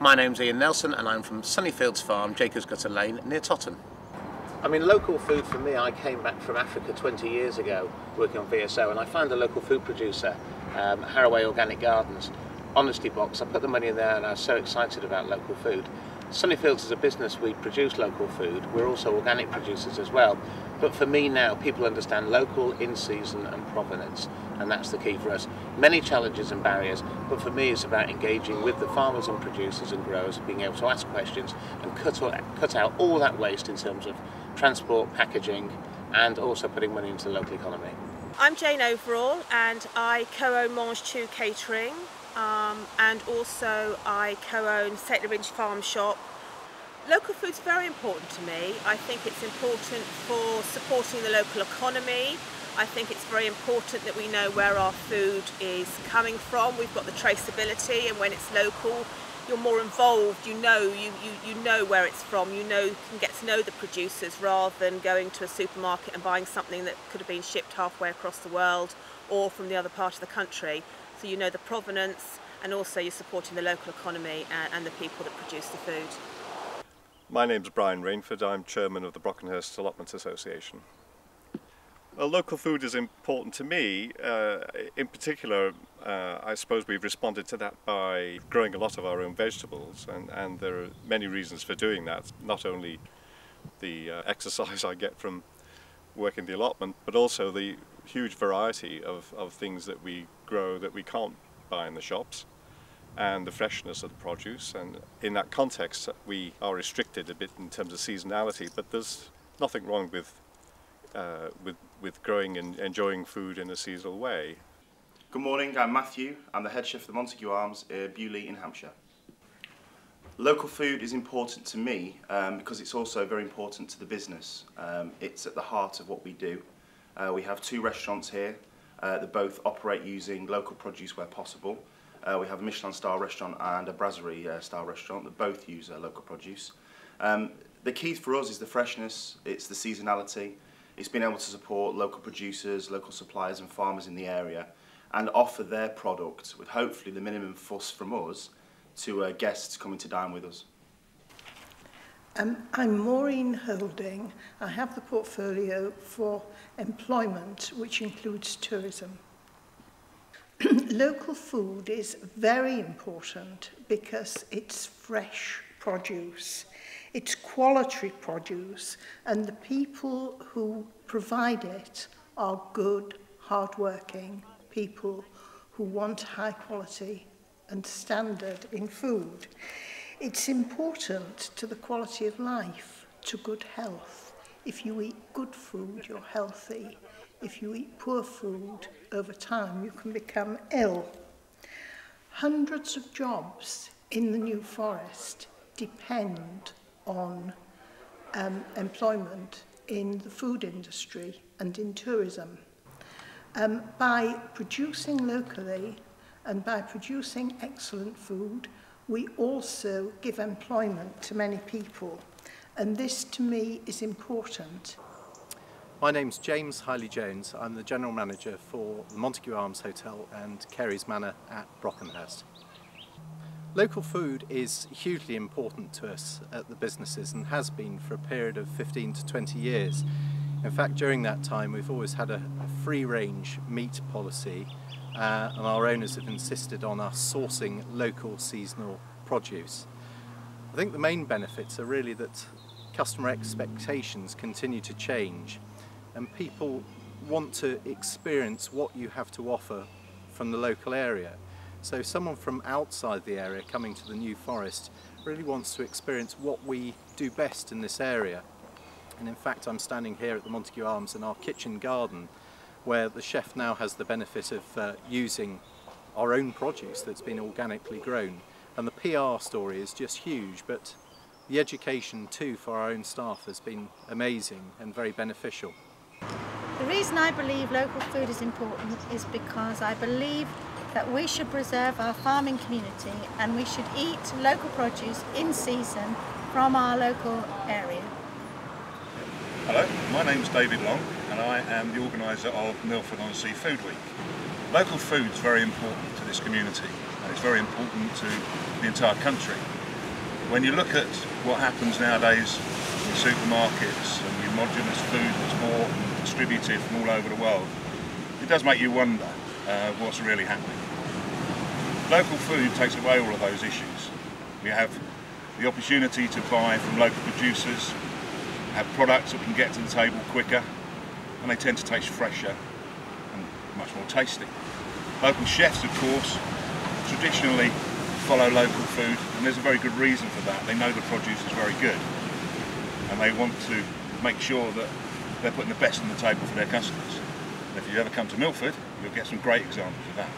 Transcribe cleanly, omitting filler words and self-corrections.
My name's Ian Nelson and I'm from Sunnyfields Farm, Jacobs Gutter Lane, near Totton. I mean, local food for me, I came back from Africa 20 years ago working on VSO, and I found a local food producer, Haraway Organic Gardens, Honesty Box. I put the money in there and I was so excited about local food. Sunnyfields is a business, we produce local food. We're also organic producers as well. But for me now, people understand local, in-season and provenance, and that's the key for us. Many challenges and barriers, but for me it's about engaging with the farmers and producers and growers, being able to ask questions and cut out all that waste in terms of transport, packaging, and also putting money into the local economy. I'm Jane Overall and I co-own Mange Chew Catering, and also I co-own St Laurent Farm Shop. Local food's very important to me. I think it's important for supporting the local economy. I think it's very important that we know where our food is coming from. We've got the traceability, and when it's local, you're more involved. You know where it's from. You can get to know the producers rather than going to a supermarket and buying something that could have been shipped halfway across the world or from the other part of the country. So you know the provenance, and also you're supporting the local economy and the people that produce the food. My name's Brian Rainford. I'm chairman of the Brockenhurst Allotment Association. Well, local food is important to me. In particular, I suppose we've responded to that by growing a lot of our own vegetables, and there are many reasons for doing that. Not only the exercise I get from working the allotment, but also the huge variety of things that we grow that we can't buy in the shops, and the freshness of the produce. And in that context we are restricted a bit in terms of seasonality, but there's nothing wrong with growing and enjoying food in a seasonal way. Good morning, I'm Matthew. I'm the head chef of the Montague Arms, Bewley in Hampshire. Local food is important to me because it's also very important to the business. It's at the heart of what we do. We have two restaurants here that both operate using local produce where possible. We have a Michelin star restaurant and a brasserie style restaurant that both use local produce. The key for us is the freshness, it's the seasonality, it's being able to support local producers, local suppliers and farmers in the area, and offer their product with hopefully the minimum fuss from us to guests coming to dine with us. I'm Maureen Holding. I have the portfolio for employment, which includes tourism. Local food is very important because it's fresh produce, it's quality produce, and the people who provide it are good, hard-working people who want high quality and standard in food. It's important to the quality of life, to good health. If you eat good food, you're healthy. If you eat poor food, over time you can become ill. Hundreds of jobs in the New Forest depend on employment in the food industry and in tourism. By producing locally and by producing excellent food, we also give employment to many people, and this to me is important. My name's James Hiley-Jones. I'm the General Manager for the Montague Arms Hotel and Carey's Manor at Brockenhurst. Local food is hugely important to us at the businesses and has been for a period of 15 to 20 years. In fact, during that time we've always had a free-range meat policy, and our owners have insisted on us sourcing local seasonal produce. I think the main benefits are really that customer expectations continue to change, and people want to experience what you have to offer from the local area. So someone from outside the area coming to the New Forest really wants to experience what we do best in this area. And in fact, I'm standing here at the Montague Arms in our kitchen garden, where the chef now has the benefit of using our own produce that's been organically grown. And the PR story is just huge, but the education too for our own staff has been amazing and very beneficial. The reason I believe local food is important is because I believe that we should preserve our farming community and we should eat local produce in season from our local area. Hello, my name's David Long and I am the organiser of Milford-on-Sea Food Week. Local food is very important to this community and it's very important to the entire country. When you look at what happens nowadays in supermarkets and the homogenous food that's more distributed from all over the world, it does make you wonder what's really happening. Local food takes away all of those issues. We have the opportunity to buy from local producers, have products that we can get to the table quicker, and they tend to taste fresher and much more tasty. Local chefs, of course, traditionally follow local food, and there's a very good reason for that. They know the produce is very good, and they want to make sure that they're putting the best on the table for their customers. And if you ever come to Milford, you'll get some great examples of that.